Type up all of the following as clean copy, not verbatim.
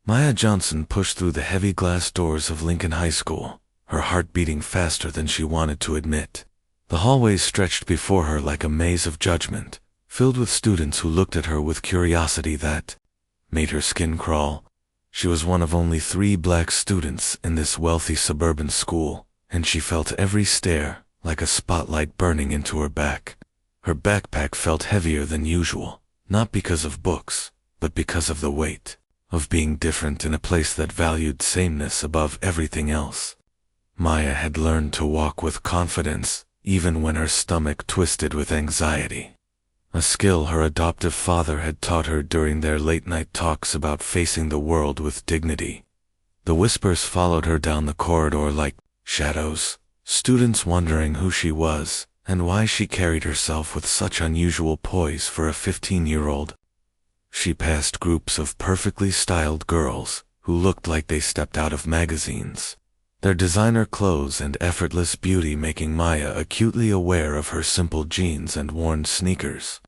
Maya Johnson pushed through the heavy glass doors of Lincoln High School, her heart beating faster than she wanted to admit. The hallways stretched before her like a maze of judgment, filled with students who looked at her with curiosity that made her skin crawl. She was one of only 3 black students in this wealthy suburban school, and she felt every stare like a spotlight burning into her back. Her backpack felt heavier than usual, not because of books, but because of the weight of being different in a place that valued sameness above everything else. Maya had learned to walk with confidence, even when her stomach twisted with anxiety. A skill her adoptive father had taught her during their late-night talks about facing the world with dignity. The whispers followed her down the corridor like shadows, students wondering who she was and why she carried herself with such unusual poise for a 15-year-old. She passed groups of perfectly styled girls who looked like they stepped out of magazines, their designer clothes and effortless beauty making Maya acutely aware of her simple jeans and worn sneakers.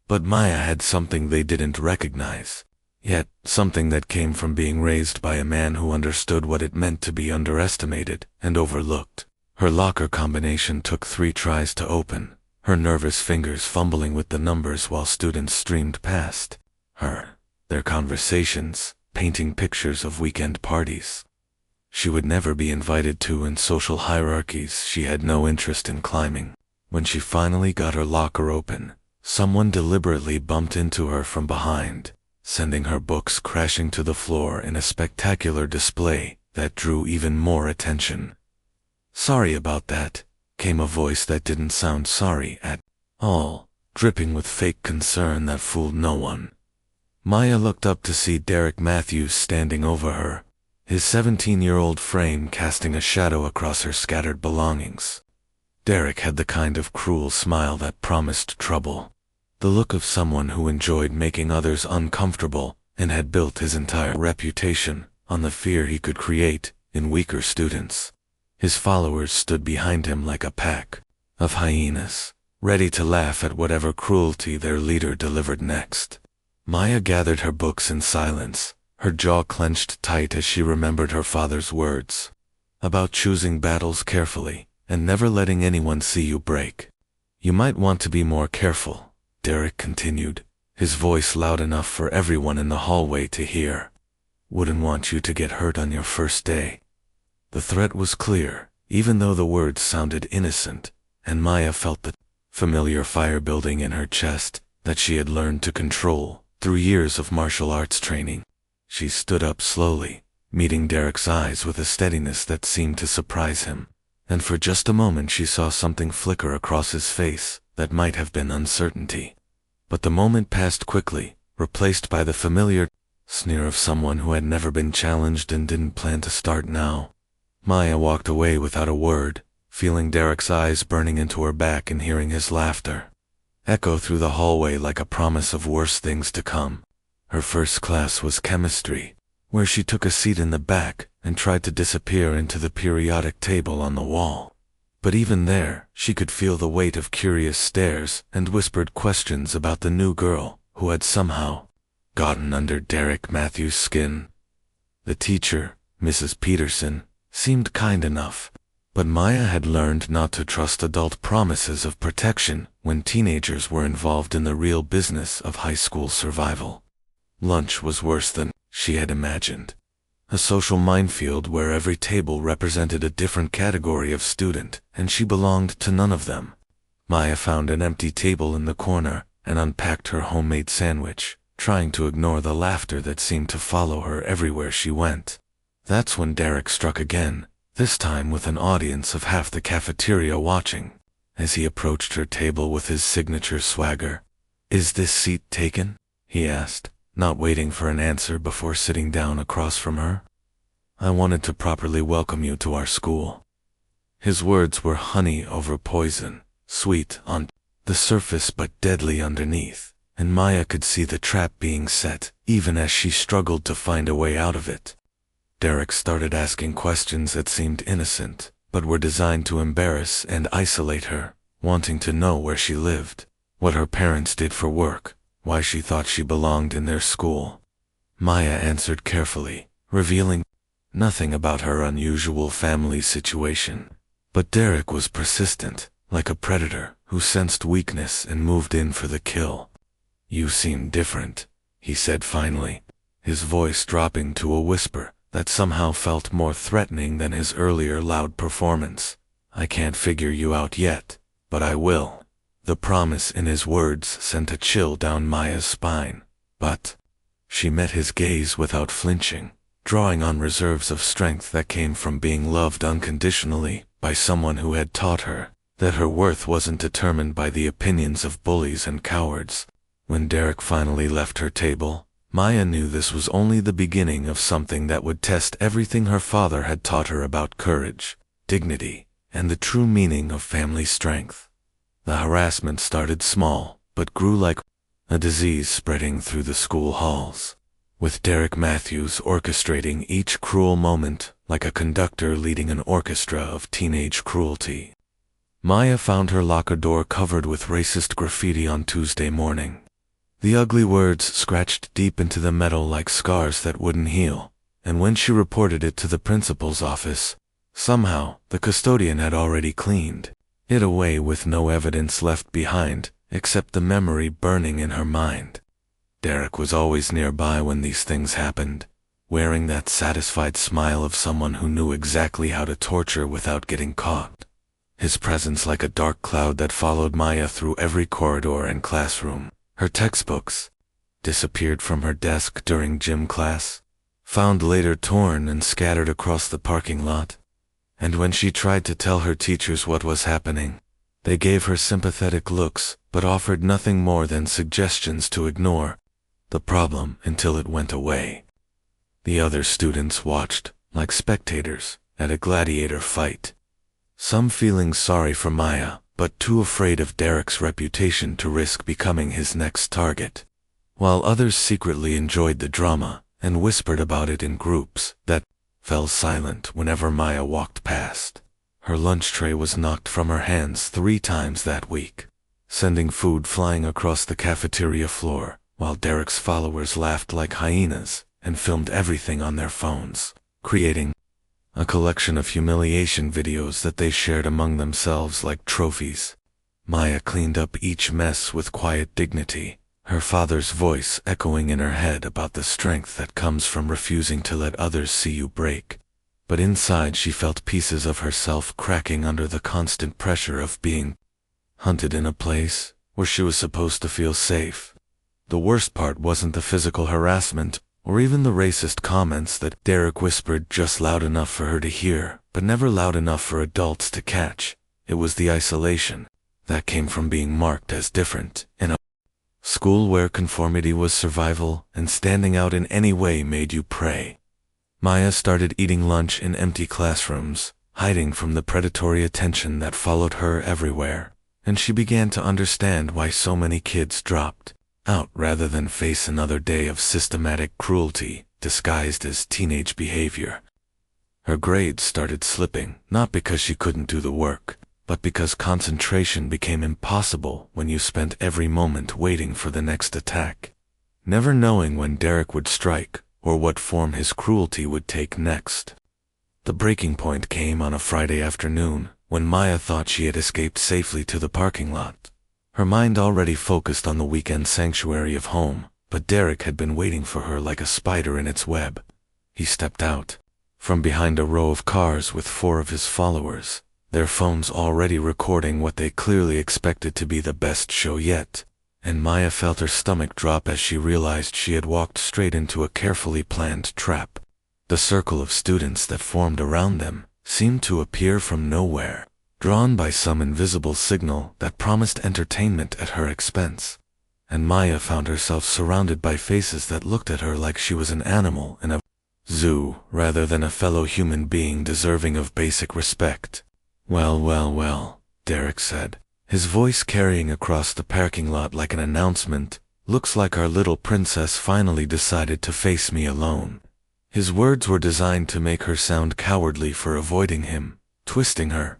But Maya had something they didn't recognize, yet something that came from being raised by a man who understood what it meant to be underestimated and overlooked. Her locker combination took 3 tries to open, her nervous fingers fumbling with the numbers while students streamed past her, their conversations painting pictures of weekend parties she would never be invited to in social hierarchies she had no interest in climbing. When she finally got her locker open, someone deliberately bumped into her from behind, sending her books crashing to the floor in a spectacular display that drew even more attention. "Sorry about that," came a voice that didn't sound sorry at all, dripping with fake concern that fooled no one. Maya looked up to see Derek Matthews standing over her, his 17-year-old frame casting a shadow across her scattered belongings. Derek had the kind of cruel smile that promised trouble, the look of someone who enjoyed making others uncomfortable and had built his entire reputation on the fear he could create in weaker students. His followers stood behind him like a pack of hyenas, ready to laugh at whatever cruelty their leader delivered next. Maya gathered her books in silence, her jaw clenched tight as she remembered her father's words about choosing battles carefully and never letting anyone see you break. "You might want to be more careful," Derek continued, his voice loud enough for everyone in the hallway to hear. "Wouldn't want you to get hurt on your first day." The threat was clear, even though the words sounded innocent, and Maya felt the familiar fire building in her chest that she had learned to control through years of martial arts training. She stood up slowly, meeting Derek's eyes with a steadiness that seemed to surprise him, and for just a moment she saw something flicker across his face that might have been uncertainty. But the moment passed quickly, replaced by the familiar sneer of someone who had never been challenged and didn't plan to start now. Maya walked away without a word, feeling Derek's eyes burning into her back and hearing his laughter echo through the hallway like a promise of worse things to come. Her first class was chemistry, where she took a seat in the back and tried to disappear into the periodic table on the wall. But even there, she could feel the weight of curious stares and whispered questions about the new girl who had somehow gotten under Derek Matthews' skin. The teacher, Mrs. Peterson, seemed kind enough, but Maya had learned not to trust adult promises of protection when teenagers were involved in the real business of high school survival. Lunch was worse than she had imagined. A social minefield where every table represented a different category of student, and she belonged to none of them. Maya found an empty table in the corner and unpacked her homemade sandwich, trying to ignore the laughter that seemed to follow her everywhere she went. That's when Derek struck again, this time with an audience of half the cafeteria watching. As he approached her table with his signature swagger, "Is this seat taken?" he asked, not waiting for an answer before sitting down across from her. "I wanted to properly welcome you to our school." His words were honey over poison, sweet on the surface but deadly underneath, and Maya could see the trap being set, even as she struggled to find a way out of it. Derek started asking questions that seemed innocent, but were designed to embarrass and isolate her, wanting to know where she lived, what her parents did for work, why she thought she belonged in their school. Maya answered carefully, revealing nothing about her unusual family situation. But Derek was persistent, like a predator who sensed weakness and moved in for the kill. "You seem different," he said finally, his voice dropping to a whisper that somehow felt more threatening than his earlier loud performance. "I can't figure you out yet, but I will." The promise in his words sent a chill down Maya's spine. But she met his gaze without flinching, drawing on reserves of strength that came from being loved unconditionally by someone who had taught her that her worth wasn't determined by the opinions of bullies and cowards. When Derek finally left her table, Maya knew this was only the beginning of something that would test everything her father had taught her about courage, dignity, and the true meaning of family strength. The harassment started small, but grew like a disease spreading through the school halls, with Derek Matthews orchestrating each cruel moment like a conductor leading an orchestra of teenage cruelty. Maya found her locker door covered with racist graffiti on Tuesday morning. The ugly words scratched deep into the metal like scars that wouldn't heal, and when she reported it to the principal's office, somehow the custodian had already cleaned it away with no evidence left behind except the memory burning in her mind. Derek was always nearby when these things happened, wearing that satisfied smile of someone who knew exactly how to torture without getting caught. His presence like a dark cloud that followed Maya through every corridor and classroom. Her textbooks disappeared from her desk during gym class, found later torn and scattered across the parking lot. And when she tried to tell her teachers what was happening, they gave her sympathetic looks but offered nothing more than suggestions to ignore the problem until it went away. The other students watched, like spectators, at a gladiator fight, some feeling sorry for Maya, but too afraid of Derek's reputation to risk becoming his next target, while others secretly enjoyed the drama and whispered about it in groups that fell silent whenever Maya walked past. Her lunch tray was knocked from her hands 3 times that week, sending food flying across the cafeteria floor, while Derek's followers laughed like hyenas and filmed everything on their phones, creating a collection of humiliation videos that they shared among themselves like trophies. Maya cleaned up each mess with quiet dignity, her father's voice echoing in her head about the strength that comes from refusing to let others see you break. But inside she felt pieces of herself cracking under the constant pressure of being hunted in a place where she was supposed to feel safe. The worst part wasn't the physical harassment or even the racist comments that Derek whispered just loud enough for her to hear, but never loud enough for adults to catch. It was the isolation that came from being marked as different in a school where conformity was survival and standing out in any way made you pray. Maya started eating lunch in empty classrooms, hiding from the predatory attention that followed her everywhere, and she began to understand why so many kids dropped out rather than face another day of systematic cruelty disguised as teenage behavior. Her grades started slipping, not because she couldn't do the work, but because concentration became impossible when you spent every moment waiting for the next attack, never knowing when Derek would strike or what form his cruelty would take next. The breaking point came on a Friday afternoon when Maya thought she had escaped safely to the parking lot. Her mind already focused on the weekend sanctuary of home, but Derek had been waiting for her like a spider in its web. He stepped out from behind a row of cars with 4 of his followers, their phones already recording what they clearly expected to be the best show yet, and Maya felt her stomach drop as she realized she had walked straight into a carefully planned trap. The circle of students that formed around them seemed to appear from nowhere, drawn by some invisible signal that promised entertainment at her expense, and Maya found herself surrounded by faces that looked at her like she was an animal in a zoo rather than a fellow human being deserving of basic respect. Well, Derek said, his voice carrying across the parking lot like an announcement. "Looks like our little princess finally decided to face me alone." His words were designed to make her sound cowardly for avoiding him, twisting her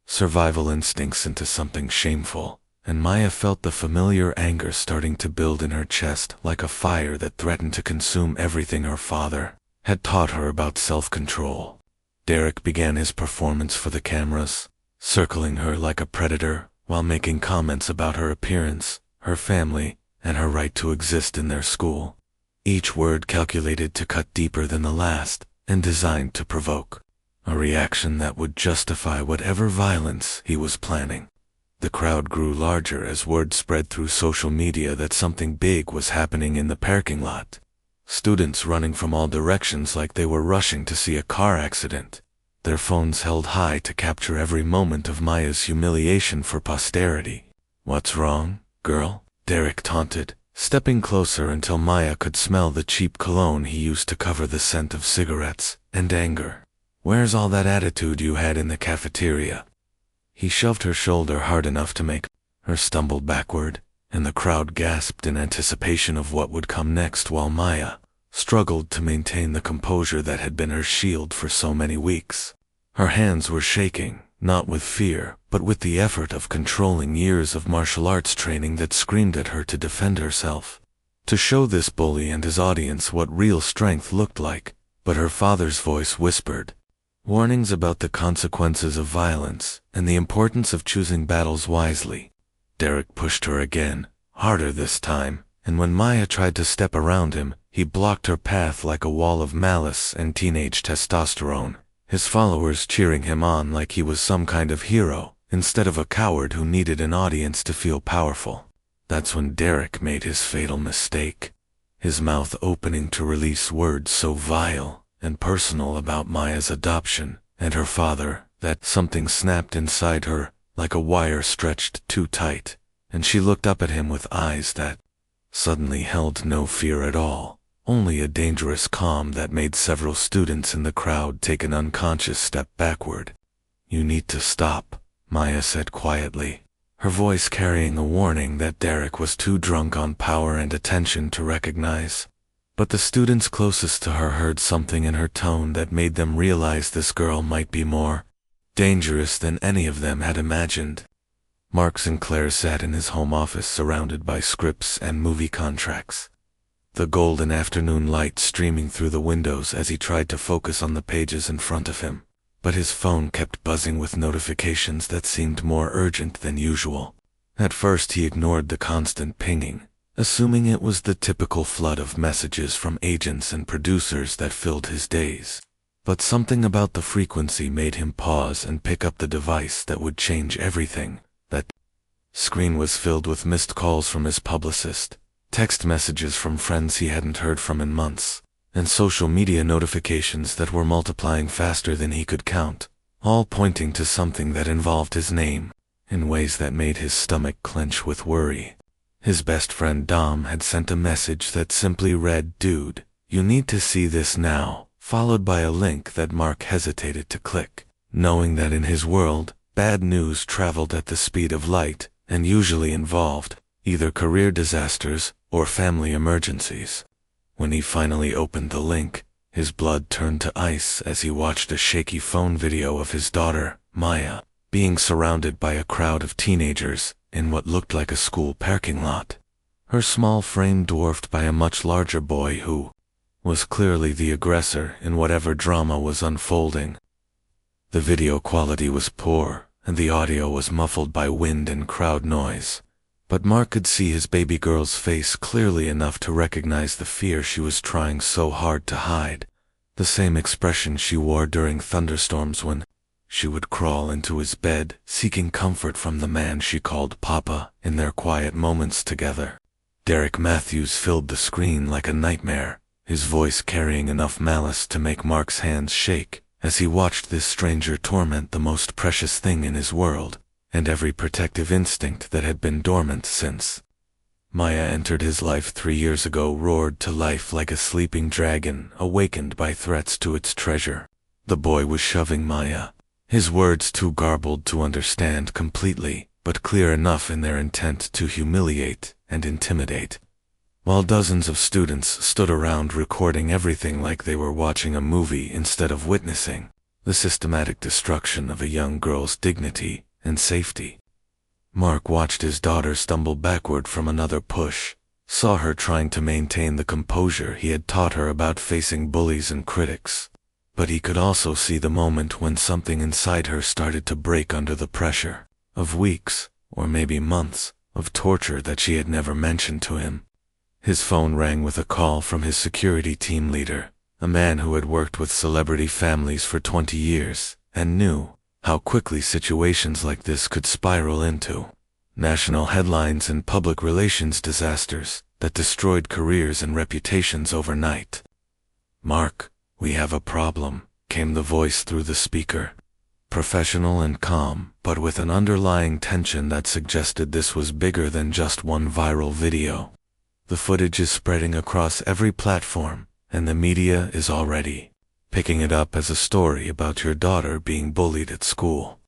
survival instincts into something shameful, and Maya felt the familiar anger starting to build in her chest like a fire that threatened to consume everything her father had taught her about self-control. Derek began his performance for the cameras, circling her like a predator while making comments about her appearance, her family, and her right to exist in their school. Each word calculated to cut deeper than the last and designed to provoke a reaction that would justify whatever violence he was planning. The crowd grew larger as word spread through social media that something big was happening in the parking lot. Students running from all directions like they were rushing to see a car accident, their phones held high to capture every moment of Maya's humiliation for posterity. "What's wrong, girl?" Derek taunted, stepping closer until Maya could smell the cheap cologne he used to cover the scent of cigarettes and anger. "Where's all that attitude you had in the cafeteria?" He shoved her shoulder hard enough to make her stumble backward, and the crowd gasped in anticipation of what would come next while Maya struggled to maintain the composure that had been her shield for so many weeks. Her hands were shaking, not with fear, but with the effort of controlling years of martial arts training that screamed at her to defend herself, to show this bully and his audience what real strength looked like. But her father's voice whispered warnings about the consequences of violence and the importance of choosing battles wisely. Derek pushed her again, harder this time, and when Maya tried to step around him, he blocked her path like a wall of malice and teenage testosterone, his followers cheering him on like he was some kind of hero, instead of a coward who needed an audience to feel powerful. That's when Derek made his fatal mistake, his mouth opening to release words so vile and personal about Maya's adoption and her father that something snapped inside her like a wire stretched too tight, and she looked up at him with eyes that suddenly held no fear at all, only a dangerous calm that made several students in the crowd take an unconscious step backward. "You need to stop," Maya said quietly, her voice carrying a warning that Derek was too drunk on power and attention to recognize. But the students closest to her heard something in her tone that made them realize this girl might be more dangerous than any of them had imagined. Mark Sinclair sat in his home office surrounded by scripts and movie contracts, the golden afternoon light streaming through the windows as he tried to focus on the pages in front of him. But his phone kept buzzing with notifications that seemed more urgent than usual. At first he ignored the constant pinging, assuming it was the typical flood of messages from agents and producers that filled his days. But something about the frequency made him pause and pick up the device that would change everything. That screen was filled with missed calls from his publicist, text messages from friends he hadn't heard from in months, and social media notifications that were multiplying faster than he could count, all pointing to something that involved his name, in ways that made his stomach clench with worry. His best friend Dom had sent a message that simply read, "Dude, you need to see this now," followed by a link that Mark hesitated to click, knowing that in his world, bad news traveled at the speed of light and usually involved either career disasters or family emergencies. When he finally opened the link, his blood turned to ice as he watched a shaky phone video of his daughter, Maya, being surrounded by a crowd of teenagers in what looked like a school parking lot, her small frame dwarfed by a much larger boy who was clearly the aggressor in whatever drama was unfolding. The video quality was poor, and the audio was muffled by wind and crowd noise, but Mark could see his baby girl's face clearly enough to recognize the fear she was trying so hard to hide, the same expression she wore during thunderstorms when she would crawl into his bed, seeking comfort from the man she called Papa in their quiet moments together. Derek Matthews filled the screen like a nightmare, his voice carrying enough malice to make Mark's hands shake as he watched this stranger torment the most precious thing in his world, and every protective instinct that had been dormant since Maya entered his life 3 years ago roared to life like a sleeping dragon awakened by threats to its treasure. The boy was shoving Maya, his words too garbled to understand completely, but clear enough in their intent to humiliate and intimidate. While dozens of students stood around recording everything like they were watching a movie instead of witnessing the systematic destruction of a young girl's dignity and safety. Mark watched his daughter stumble backward from another push, saw her trying to maintain the composure he had taught her about facing bullies and critics. But he could also see the moment when something inside her started to break under the pressure of weeks, or maybe months, of torture that she had never mentioned to him. His phone rang with a call from his security team leader, a man who had worked with celebrity families for 20 years, and knew how quickly situations like this could spiral into national headlines and public relations disasters that destroyed careers and reputations overnight. "Mark, we have a problem," came the voice through the speaker. Professional and calm, but with an underlying tension that suggested this was bigger than just one viral video. "The footage is spreading across every platform, and the media is already picking it up as a story about your daughter being bullied at school."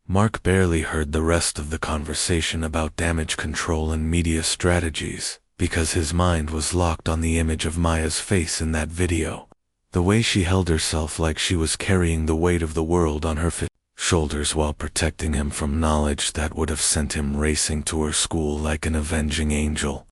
Mark barely heard the rest of the conversation about damage control and media strategies, because his mind was locked on the image of Maya's face in that video. The way she held herself like she was carrying the weight of the world on her shoulders while protecting him from knowledge that would have sent him racing to her school like an avenging angel.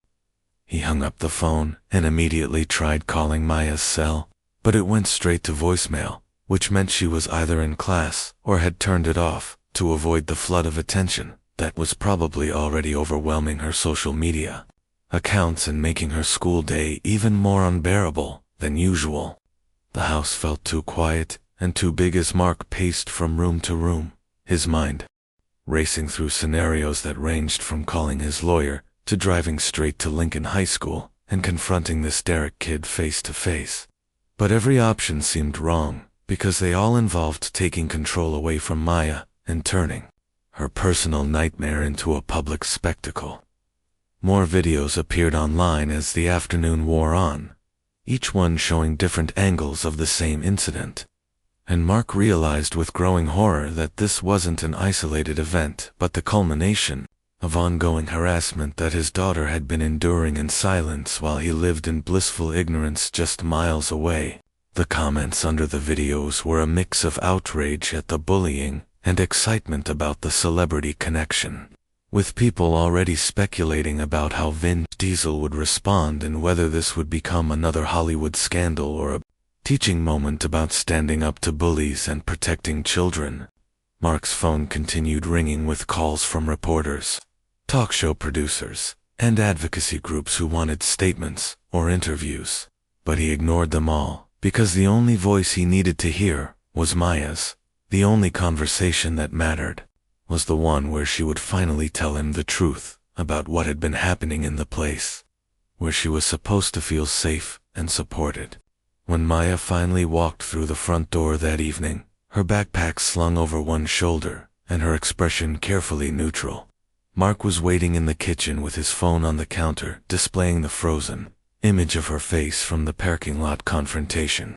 He hung up the phone and immediately tried calling Maya's cell, but it went straight to voicemail, which meant she was either in class or had turned it off to avoid the flood of attention that was probably already overwhelming her social media accounts and making her school day even more unbearable than usual. The house felt too quiet and too big as Mark paced from room to room, his mind racing through scenarios that ranged from calling his lawyer to driving straight to Lincoln High School and confronting this Derek kid face to face. But every option seemed wrong, because they all involved taking control away from Maya and turning her personal nightmare into a public spectacle. More videos appeared online as the afternoon wore on, each one showing different angles of the same incident. And Mark realized with growing horror that this wasn't an isolated event, but the culmination of ongoing harassment that his daughter had been enduring in silence while he lived in blissful ignorance just miles away. The comments under the videos were a mix of outrage at the bullying and excitement about the celebrity connection, with people already speculating about how Vin Diesel would respond and whether this would become another Hollywood scandal or a teaching moment about standing up to bullies and protecting children. Mark's phone continued ringing with calls from reporters, talk show producers, and advocacy groups who wanted statements or interviews. But he ignored them all, because the only voice he needed to hear was Maya's. The only conversation that mattered was the one where she would finally tell him the truth about what had been happening in the place, where she was supposed to feel safe and supported. When Maya finally walked through the front door that evening, her backpack slung over one shoulder and her expression carefully neutral, Mark was waiting in the kitchen with his phone on the counter, displaying the frozen image of her face from the parking lot confrontation.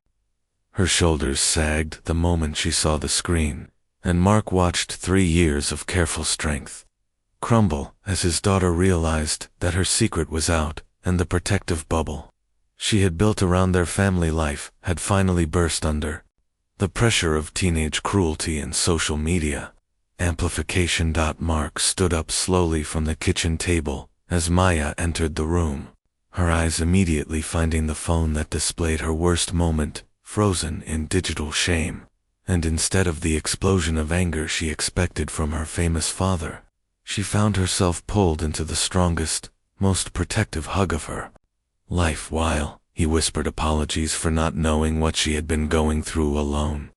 Her shoulders sagged the moment she saw the screen, and Mark watched 3 years of careful strength crumble as his daughter realized that her secret was out and the protective bubble she had built around their family life had finally burst under the pressure of teenage cruelty and social media amplification. Mark stood up slowly from the kitchen table as Maya entered the room, her eyes immediately finding the phone that displayed her worst moment, frozen in digital shame. And instead of the explosion of anger she expected from her famous father, she found herself pulled into the strongest, most protective hug of her life. While he whispered apologies for not knowing what she had been going through alone.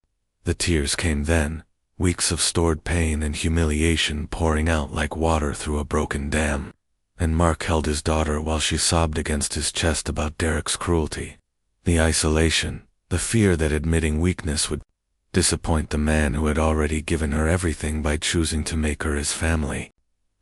The tears came then, weeks of stored pain and humiliation pouring out like water through a broken dam. And Mark held his daughter while she sobbed against his chest about Derek's cruelty, the isolation, the fear that admitting weakness would disappoint the man who had already given her everything by choosing to make her his family.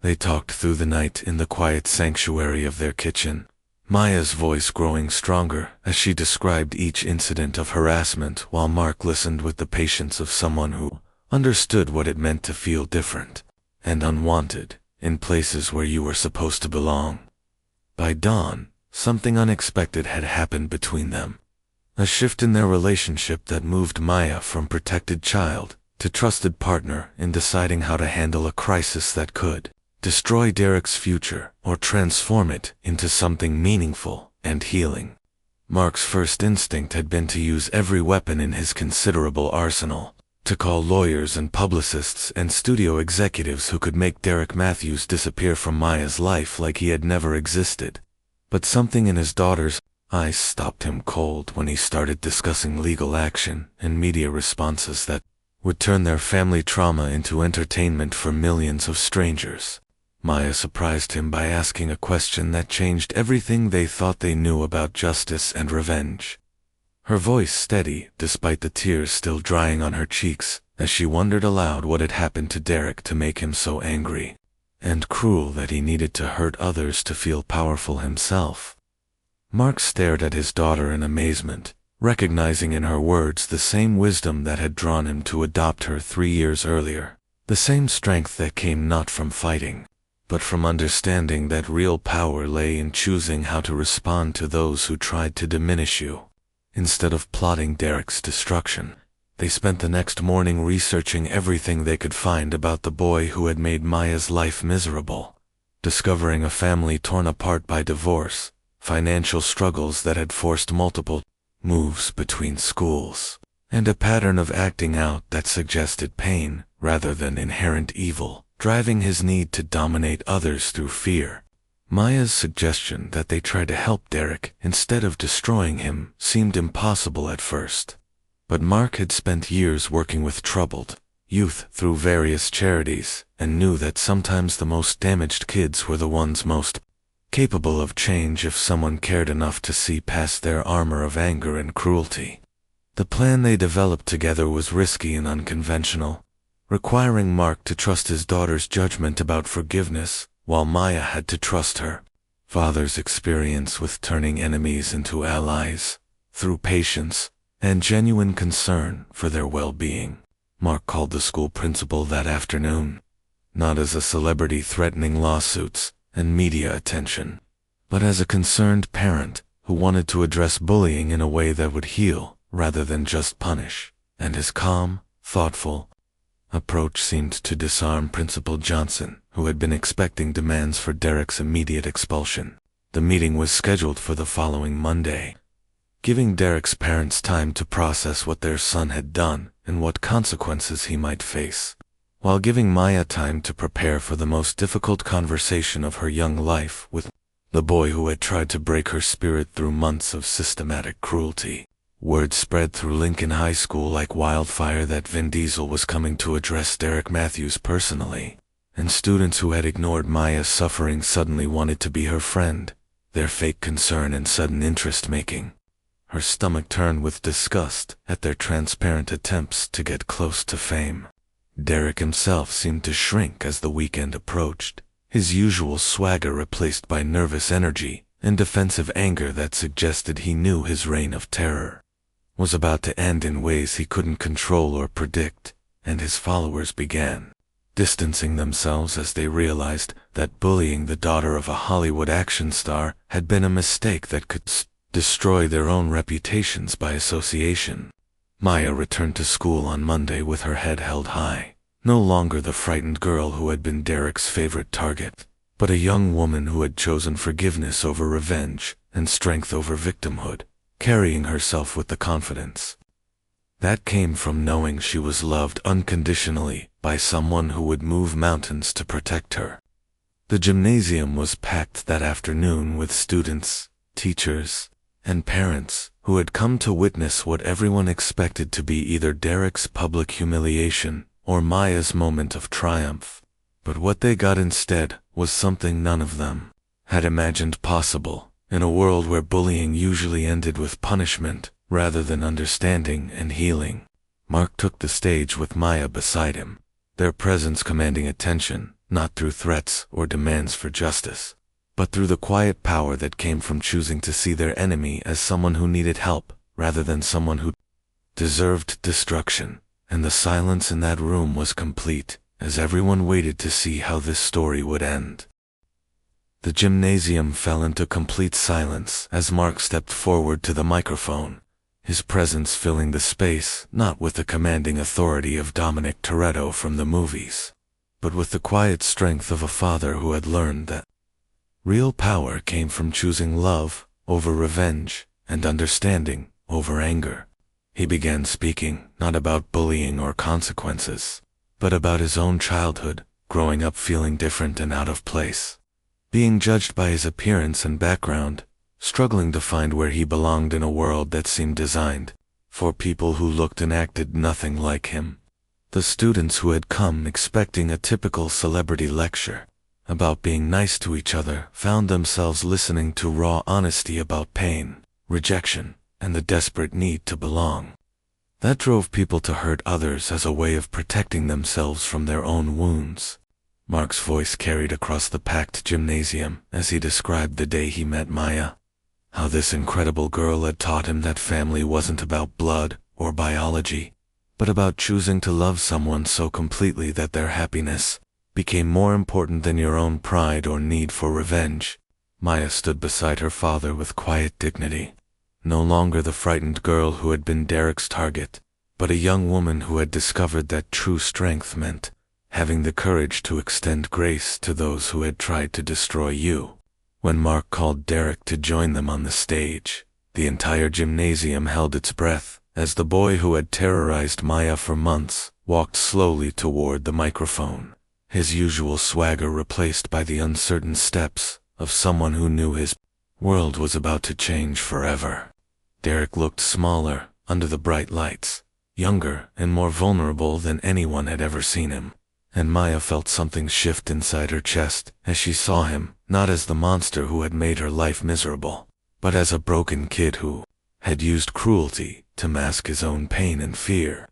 They talked through the night in the quiet sanctuary of their kitchen, Maya's voice growing stronger as she described each incident of harassment while Mark listened with the patience of someone who understood what it meant to feel different and unwanted in places where you were supposed to belong. By dawn, something unexpected had happened between them. A shift in their relationship that moved Maya from protected child to trusted partner in deciding how to handle a crisis that could destroy Derek's future, or transform it into something meaningful and healing. Mark's first instinct had been to use every weapon in his considerable arsenal, to call lawyers and publicists and studio executives who could make Derek Matthews disappear from Maya's life like he had never existed. But something in his daughter's eyes stopped him cold when he started discussing legal action and media responses that would turn their family trauma into entertainment for millions of strangers. Maya surprised him by asking a question that changed everything they thought they knew about justice and revenge. Her voice steady, despite the tears still drying on her cheeks, as she wondered aloud what had happened to Derek to make him so angry and cruel that he needed to hurt others to feel powerful himself. Mark stared at his daughter in amazement, recognizing in her words the same wisdom that had drawn him to adopt her 3 years earlier, the same strength that came not from fighting, but from understanding that real power lay in choosing how to respond to those who tried to diminish you. Instead of plotting Derek's destruction, they spent the next morning researching everything they could find about the boy who had made Maya's life miserable, discovering a family torn apart by divorce, financial struggles that had forced multiple moves between schools, and a pattern of acting out that suggested pain rather than inherent evil, driving his need to dominate others through fear. Maya's suggestion that they try to help Derek instead of destroying him seemed impossible at first. But Mark had spent years working with troubled youth through various charities and knew that sometimes the most damaged kids were the ones most capable of change if someone cared enough to see past their armor of anger and cruelty. The plan they developed together was risky and unconventional, requiring Mark to trust his daughter's judgment about forgiveness, while Maya had to trust her father's experience with turning enemies into allies, through patience and genuine concern for their well-being. Mark called the school principal that afternoon, not as a celebrity threatening lawsuits and media attention, but as a concerned parent who wanted to address bullying in a way that would heal rather than just punish, and his calm, thoughtful approach seemed to disarm Principal Johnson, who had been expecting demands for Derek's immediate expulsion. The meeting was scheduled for the following Monday, giving Derek's parents time to process what their son had done and what consequences he might face, while giving Maya time to prepare for the most difficult conversation of her young life with the boy who had tried to break her spirit through months of systematic cruelty. Word spread through Lincoln High School like wildfire that Vin Diesel was coming to address Derek Matthews personally, and students who had ignored Maya's suffering suddenly wanted to be her friend, their fake concern and sudden interest-making. Her stomach turned with disgust at their transparent attempts to get close to fame. Derek himself seemed to shrink as the weekend approached, his usual swagger replaced by nervous energy and defensive anger that suggested he knew his reign of terror was about to end in ways he couldn't control or predict, and his followers began distancing themselves as they realized that bullying the daughter of a Hollywood action star had been a mistake that could destroy their own reputations by association. Maya returned to school on Monday with her head held high, no longer the frightened girl who had been Derek's favorite target, but a young woman who had chosen forgiveness over revenge and strength over victimhood, carrying herself with the confidence that came from knowing she was loved unconditionally by someone who would move mountains to protect her. The gymnasium was packed that afternoon with students, teachers, and parents who had come to witness what everyone expected to be either Derek's public humiliation or Maya's moment of triumph. But what they got instead was something none of them had imagined possible, in a world where bullying usually ended with punishment rather than understanding and healing. Mark took the stage with Maya beside him, their presence commanding attention, not through threats or demands for justice, but through the quiet power that came from choosing to see their enemy as someone who needed help rather than someone who deserved destruction. And the silence in that room was complete, as everyone waited to see how this story would end. The gymnasium fell into complete silence as Mark stepped forward to the microphone, his presence filling the space not with the commanding authority of Dominic Toretto from the movies, but with the quiet strength of a father who had learned that real power came from choosing love over revenge and understanding over anger. He began speaking not about bullying or consequences, but about his own childhood, growing up feeling different and out of place, being judged by his appearance and background, struggling to find where he belonged in a world that seemed designed for people who looked and acted nothing like him. The students who had come expecting a typical celebrity lecture about being nice to each other found themselves listening to raw honesty about pain, rejection, and the desperate need to belong. That drove people to hurt others as a way of protecting themselves from their own wounds. Mark's voice carried across the packed gymnasium as he described the day he met Maya. How this incredible girl had taught him that family wasn't about blood or biology, but about choosing to love someone so completely that their happiness became more important than your own pride or need for revenge. Maya stood beside her father with quiet dignity, no longer the frightened girl who had been Derek's target, but a young woman who had discovered that true strength meant having the courage to extend grace to those who had tried to destroy you. When Mark called Derek to join them on the stage, the entire gymnasium held its breath as the boy who had terrorized Maya for months walked slowly toward the microphone, his usual swagger replaced by the uncertain steps of someone who knew his world was about to change forever. Derek looked smaller under the bright lights, younger and more vulnerable than anyone had ever seen him, and Maya felt something shift inside her chest as she saw him, not as the monster who had made her life miserable, but as a broken kid who had used cruelty to mask his own pain and fear.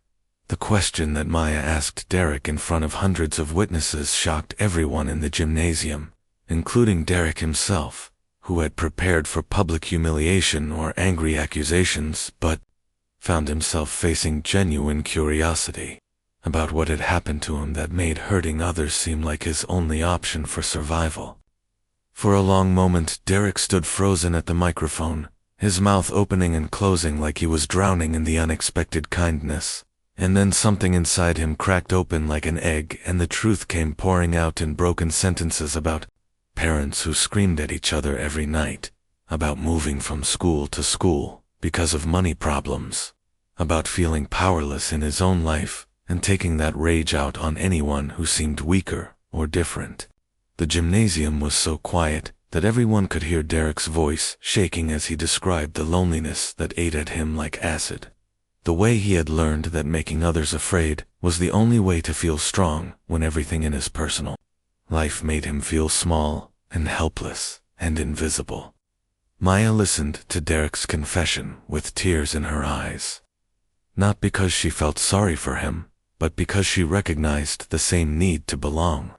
The question that Maya asked Derek in front of hundreds of witnesses shocked everyone in the gymnasium, including Derek himself, who had prepared for public humiliation or angry accusations but found himself facing genuine curiosity about what had happened to him that made hurting others seem like his only option for survival. For a long moment, Derek stood frozen at the microphone, his mouth opening and closing like he was drowning in the unexpected kindness. And then something inside him cracked open like an egg, and the truth came pouring out in broken sentences about parents who screamed at each other every night, about moving from school to school because of money problems, about feeling powerless in his own life and taking that rage out on anyone who seemed weaker or different. The gymnasium was so quiet that everyone could hear Derek's voice shaking as he described the loneliness that ate at him like acid. The way he had learned that making others afraid was the only way to feel strong when everything in his personal life made him feel small and helpless and invisible. Maya listened to Derek's confession with tears in her eyes. Not because she felt sorry for him, but because she recognized the same need to belong,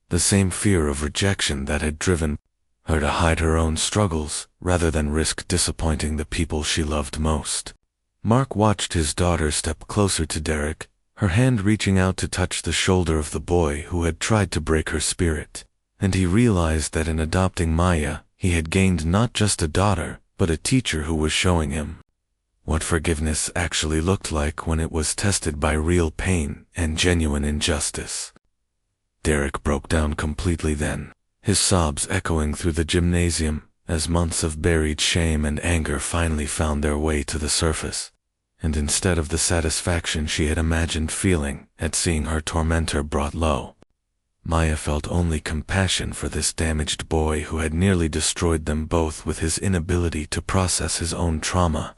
the same fear of rejection that had driven her to hide her own struggles rather than risk disappointing the people she loved most. Mark watched his daughter step closer to Derek, her hand reaching out to touch the shoulder of the boy who had tried to break her spirit, and he realized that in adopting Maya, he had gained not just a daughter, but a teacher who was showing him what forgiveness actually looked like when it was tested by real pain and genuine injustice. Derek broke down completely then, his sobs echoing through the gymnasium as months of buried shame and anger finally found their way to the surface. And instead of the satisfaction she had imagined feeling at seeing her tormentor brought low, Maya felt only compassion for this damaged boy who had nearly destroyed them both with his inability to process his own trauma.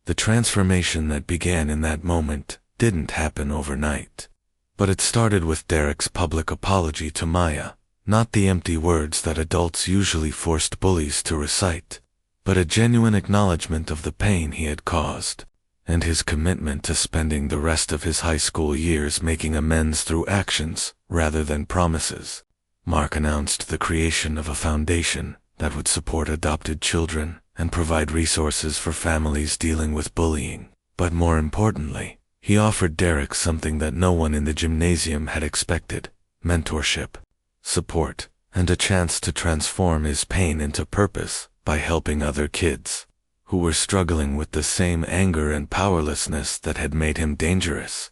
The transformation that began in that moment didn't happen overnight, but it started with Derek's public apology to Maya, not the empty words that adults usually forced bullies to recite, but a genuine acknowledgement of the pain he had caused, and his commitment to spending the rest of his high school years making amends through actions rather than promises. Mark announced the creation of a foundation that would support adopted children and provide resources for families dealing with bullying. But more importantly, he offered Derek something that no one in the gymnasium had expected: mentorship, support, and a chance to transform his pain into purpose by helping other kids who were struggling with the same anger and powerlessness that had made him dangerous.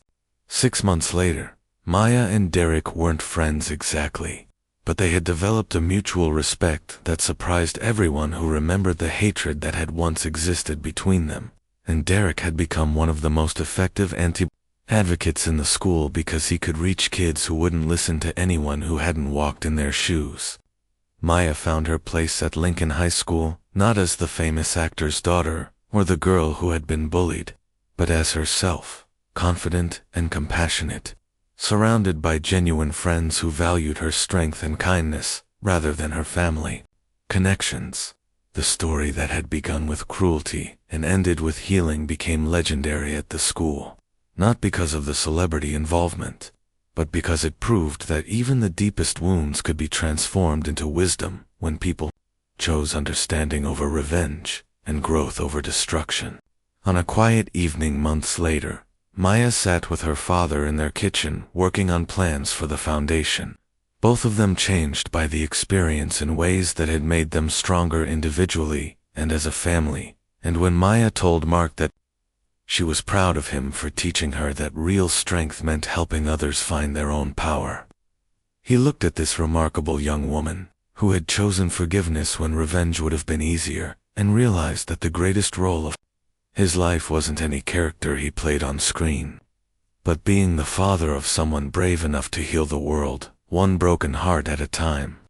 6 months later, Maya and Derek weren't friends exactly, but they had developed a mutual respect that surprised everyone who remembered the hatred that had once existed between them, and Derek had become one of the most effective advocates in the school because he could reach kids who wouldn't listen to anyone who hadn't walked in their shoes. Maya found her place at Lincoln High School, not as the famous actor's daughter or the girl who had been bullied, but as herself, confident and compassionate, surrounded by genuine friends who valued her strength and kindness rather than her family connections. The story that had begun with cruelty and ended with healing became legendary at the school, not because of the celebrity involvement, but because it proved that even the deepest wounds could be transformed into wisdom when people chose understanding over revenge and growth over destruction. On a quiet evening months later, Maya sat with her father in their kitchen working on plans for the foundation. Both of them changed by the experience in ways that had made them stronger individually and as a family, and when Maya told Mark that she was proud of him for teaching her that real strength meant helping others find their own power, he looked at this remarkable young woman, who had chosen forgiveness when revenge would have been easier, and realized that the greatest role of his life wasn't any character he played on screen, but being the father of someone brave enough to heal the world, one broken heart at a time.